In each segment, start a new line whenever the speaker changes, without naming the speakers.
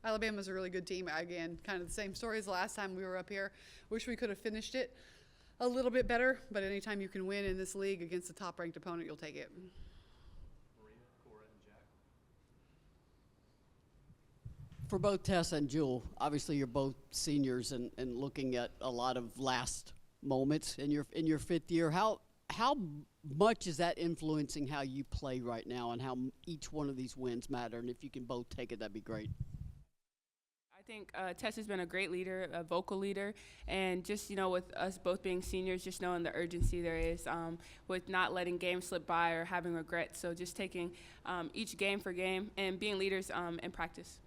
Alabama's a really good team. Again, kind of the same story as last time we were up here. Wish we could have finished it a little bit better, but anytime you can win in this league against a top-ranked opponent, you'll take it.
For both Tessa and Jewel, obviously you're both seniors and looking at a lot of last moments in your fifth year. How much is that influencing how you play right now and how each one of these wins matter? And if you can both take it, that'd be great.
I think Tessa's been a great leader, a vocal leader, and just, with us both being seniors, just knowing the urgency there is with not letting games slip by or having regrets. So just taking each game for game and being leaders in practice.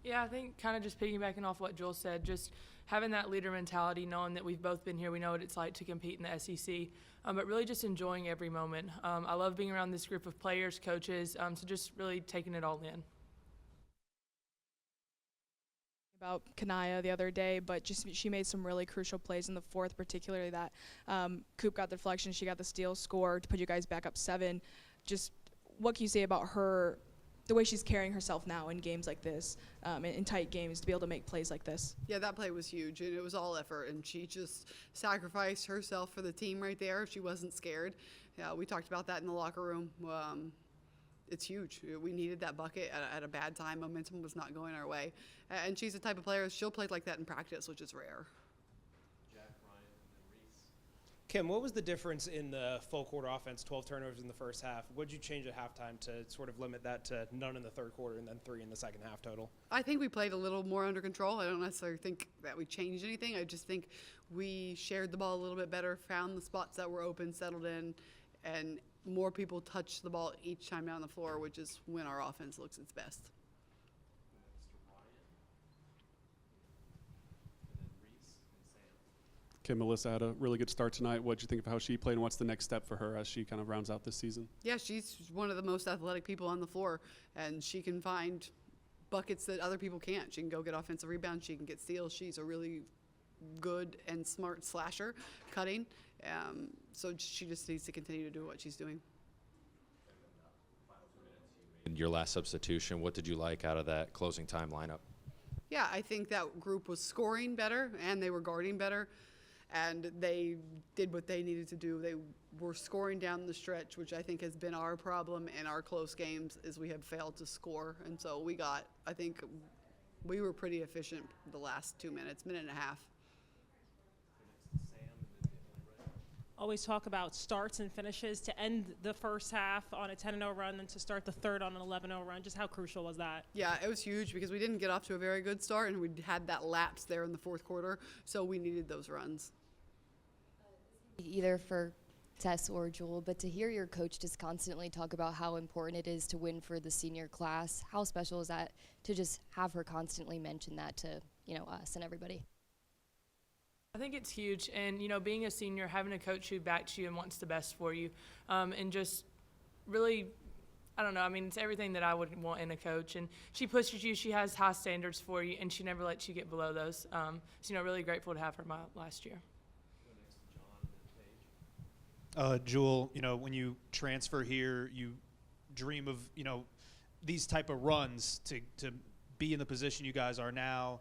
Yeah, I think kind of just piggybacking off what Joel said, just having that leader mentality, knowing that we've both been here, we know what it's like to compete in the SEC, but really just enjoying every moment. I love being around this group of players, coaches, so just really taking it all in.
About Kanaya the other day, but just she made some really crucial plays in the fourth, particularly that Coop got the deflection, she got the steal, score to put you guys back up 7. Just what can you say about her, the way she's carrying herself now in games like this, in tight games, to be able to make plays like this?
Yeah, that play was huge, and it was all effort, and she just sacrificed herself for the team right there. She wasn't scared. Yeah, we talked about that in the locker room. It's huge. We needed that bucket at a bad time. Momentum was not going our way. And she's the type of player, she'll play like that in practice, which is rare.
Kim, what was the difference in the full quarter offense, 12 turnovers in the first half? What did you change at halftime to sort of limit that to none in the third quarter and then 3 in the second half total?
I think we played a little more under control. I don't necessarily think that we changed anything. I just think we shared the ball a little bit better, found the spots that were open, settled in, and more people touched the ball each time down the floor, which is when our offense looks its best.
Kim, Melissa had a really good start tonight. What did you think of how she played, and what's the next step for her as she kind of rounds out this season?
Yeah, she's one of the most athletic people on the floor, and she can find buckets that other people can't. She can go get offensive rebounds. She can get steals. She's a really good and smart slasher, cutting. So she just needs to continue to do what she's doing.
In your last substitution, what did you like out of that closing time lineup?
Yeah, I think that group was scoring better, and they were guarding better. And they did what they needed to do. They were scoring down the stretch, which I think has been our problem in our close games, is we have failed to score. And so I think we were pretty efficient the last 2 minutes, minute and a half.
Always talk about starts and finishes, to end the first half on a 10-0 run and to start the third on an 11-0 run. Just how crucial was that?
Yeah, it was huge because we didn't get off to a very good start, and we had that lapse there in the fourth quarter, so we needed those runs.
Either for Tess or Jewel, but to hear your coach just constantly talk about how important it is to win for the senior class, how special is that to just have her constantly mention that to, us and everybody?
I think it's huge, and being a senior, having a coach who backs you and wants the best for you, and just really, I don't know, I mean, it's everything that I would want in a coach, and she pushes you, she has high standards for you, and she never lets you get below those. So, really grateful to have her last year.
Jewel, when you transfer here, you dream of, these type of runs to be in the position you guys are now,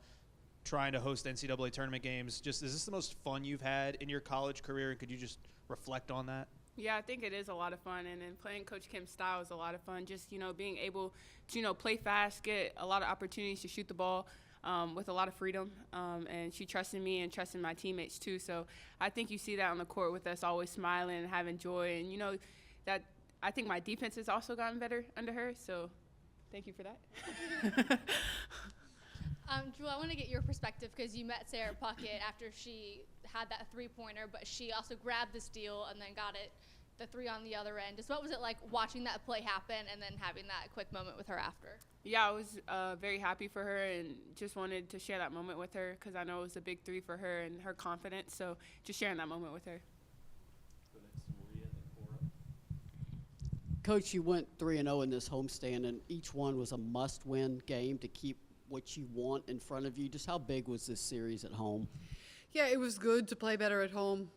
trying to host NCAA tournament games. Is this the most fun you've had in your college career, and could you just reflect on that?
Yeah, I think it is a lot of fun, and then playing Coach Kim's style is a lot of fun. Just, being able to, play fast, get a lot of opportunities to shoot the ball with a lot of freedom, and she trusted me and trusted my teammates too. So I think you see that on the court with us always smiling and having joy, and, that I think my defense has also gotten better under her, so thank you for that.
Jewel, I want to get your perspective because you met Sarah Puckett after she had that three-pointer, but she also grabbed the steal and then got the 3 on the other end. Just what was it like watching that play happen and then having that quick moment with her after?
Yeah, I was very happy for her and just wanted to share that moment with her because I know it was a big 3 for her and her confidence, so just sharing that moment with her.
Coach, you went 3-0 in this homestand, and each one was a must-win game to keep what you want in front of you. Just how big was this series at home?
Yeah, it was good to play better at home.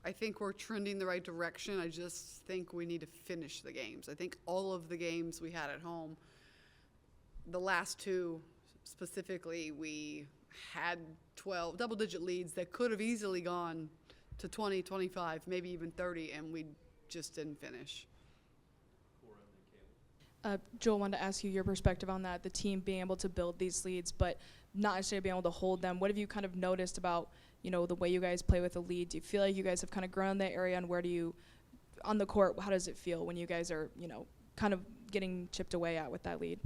I think we're trending the right direction. I just think we need to finish the games. I think all of the games we had at home, the last two specifically, we had 12 double-digit leads that could have easily gone to 20, 25, maybe even 30, and we just didn't finish.
Joel, wanted to ask you your perspective on that, the team being able to build these leads, but not necessarily being able to hold them. What have you kind of noticed about, the way you guys play with the lead? Do you feel like you guys have kind of grown in that area, and where do you, on the court, how does it feel when you guys are, kind of getting chipped away at with that lead?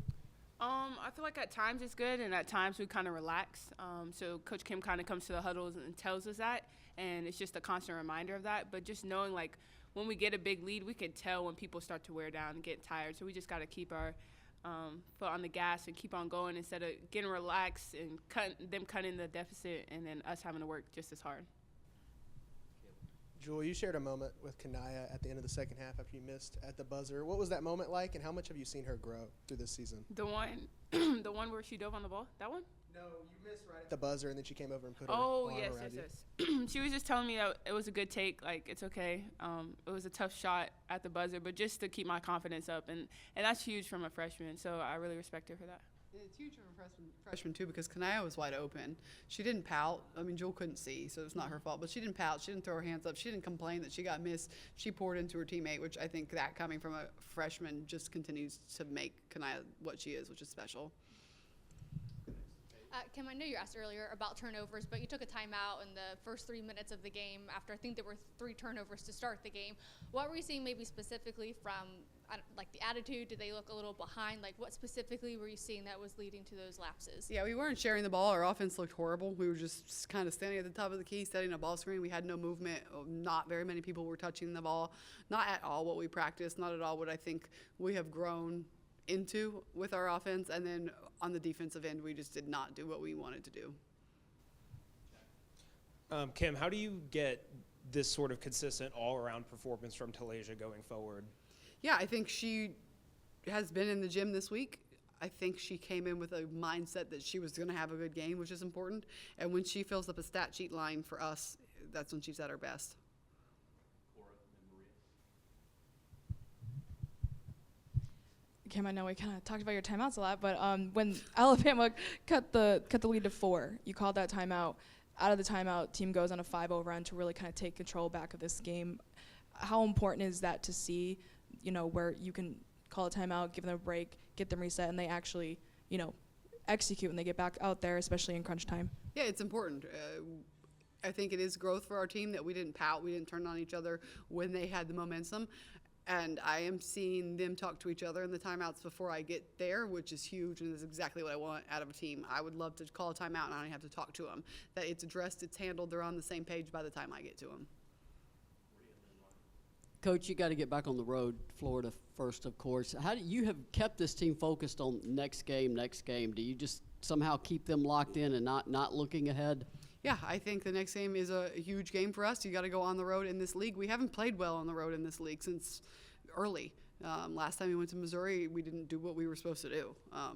I feel like at times it's good, and at times we kind of relax. So Coach Kim kind of comes to the huddles and tells us that, and it's just a constant reminder of that. But just knowing, like, when we get a big lead, we can tell when people start to wear down and get tired. So we just got to keep our foot on the gas and keep on going instead of getting relaxed and cutting the deficit and then us having to work just as hard.
Jewel, you shared a moment with Kanaya at the end of the second half after you missed at the buzzer. What was that moment like, and how much have you seen her grow through this season?
The one, the one where she dove on the ball, that one?
No, you missed right at the buzzer, and then she came over and put her
arm around
you.
She was just telling me that it was a good take, like, it's okay. It was a tough shot at the buzzer, but just to keep my confidence up, and that's huge from a freshman, so I really respect her for that.
It's huge for a freshman too, because Kanaya was wide open. She didn't pout. I mean, Jewel couldn't see, so it's not her fault. But she didn't pout. She didn't throw her hands up. She didn't complain that she got missed. She poured into her teammate, which I think that coming from a freshman just continues to make Kanaya what she is, which is special.
Kim, I know you asked earlier about turnovers, but you took a timeout in the first 3 minutes of the game after I think there were 3 turnovers to start the game. What were you seeing maybe specifically from, like, the attitude? Did they look a little behind? Like, what specifically were you seeing that was leading to those lapses?
Yeah, we weren't sharing the ball. Our offense looked horrible. We were just kind of standing at the top of the key, setting a ball screen. We had no movement. Not very many people were touching the ball. Not at all what we practiced. Not at all what I think we have grown into with our offense. And then on the defensive end, we just did not do what we wanted to do.
Kim, how do you get this sort of consistent all-around performance from Talasia going forward?
Yeah, I think she has been in the gym this week. I think she came in with a mindset that she was going to have a good game, which is important. And when she fills up a stat sheet line for us, that's when she's at her best.
Kim, I know we kind of talked about your timeouts a lot, but when Alabama cut the lead to 4, you called that timeout. Out of the timeout, team goes on a 5-0 run to really kind of take control back of this game. How important is that to see, where you can call a timeout, give them a break, get them reset, and they actually, execute when they get back out there, especially in crunch time?
Yeah, it's important. I think it is growth for our team that we didn't pout, we didn't turn on each other when they had the momentum. And I am seeing them talk to each other in the timeouts before I get there, which is huge and is exactly what I want out of a team. I would love to call a timeout and I don't have to talk to them. That it's addressed, it's handled, they're on the same page by the time I get to them.
Coach, you got to get back on the road, Florida first, of course. How do you have kept this team focused on next game? Do you just somehow keep them locked in and not looking ahead?
Yeah, I think the next game is a huge game for us. You got to go on the road in this league. We haven't played well on the road in this league since early. Last time we went to Missouri, we didn't do what we were supposed to do.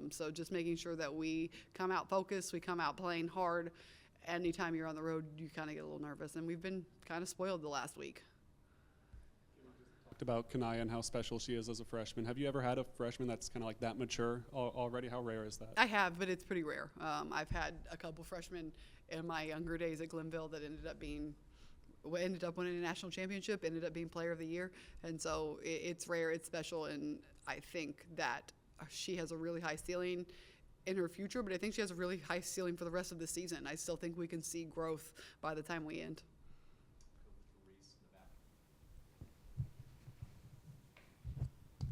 So just making sure that we come out focused, we come out playing hard. Anytime you're on the road, you kind of get a little nervous, and we've been kind of spoiled the last week.
Talked about Kanaya and how special she is as a freshman. Have you ever had a freshman that's kind of like that mature already? How rare is that?
I have, but it's pretty rare. I've had a couple freshmen in my younger days at Glenville that ended up winning a national championship, ended up being player of the year. And so it's rare, it's special, and I think that she has a really high ceiling in her future, but I think she has a really high ceiling for the rest of the season. I still think we can see growth by the time we end.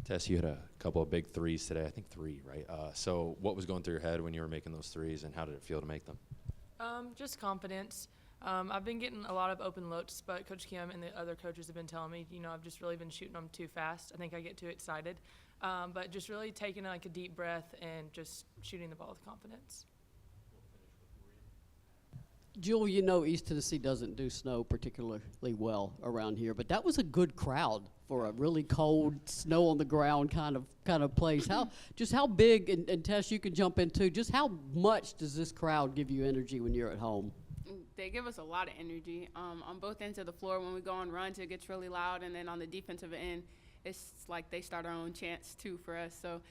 Tess, you had a couple of big threes today. I think 3, right? So what was going through your head when you were making those threes, and how did it feel to make them?
Just confidence. I've been getting a lot of open looks, but Coach Kim and the other coaches have been telling me, I've just really been shooting them too fast. I think I get too excited. But just really taking like a deep breath and just shooting the ball with confidence.
Jewel, East Tennessee doesn't do snow particularly well around here, but that was a good crowd for a really cold, snow on the ground kind of place. How big, and Tess, you can jump into, just how much does this crowd give you energy when you're at home?
They give us a lot of energy on both ends of the floor. When we go on runs, it gets really loud, and then on the defensive end, it's like they start our own chants too for us. So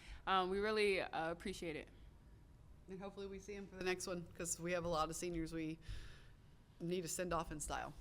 we really appreciate it.
And hopefully we see him for the next one because we have a lot of seniors we need to send off in style.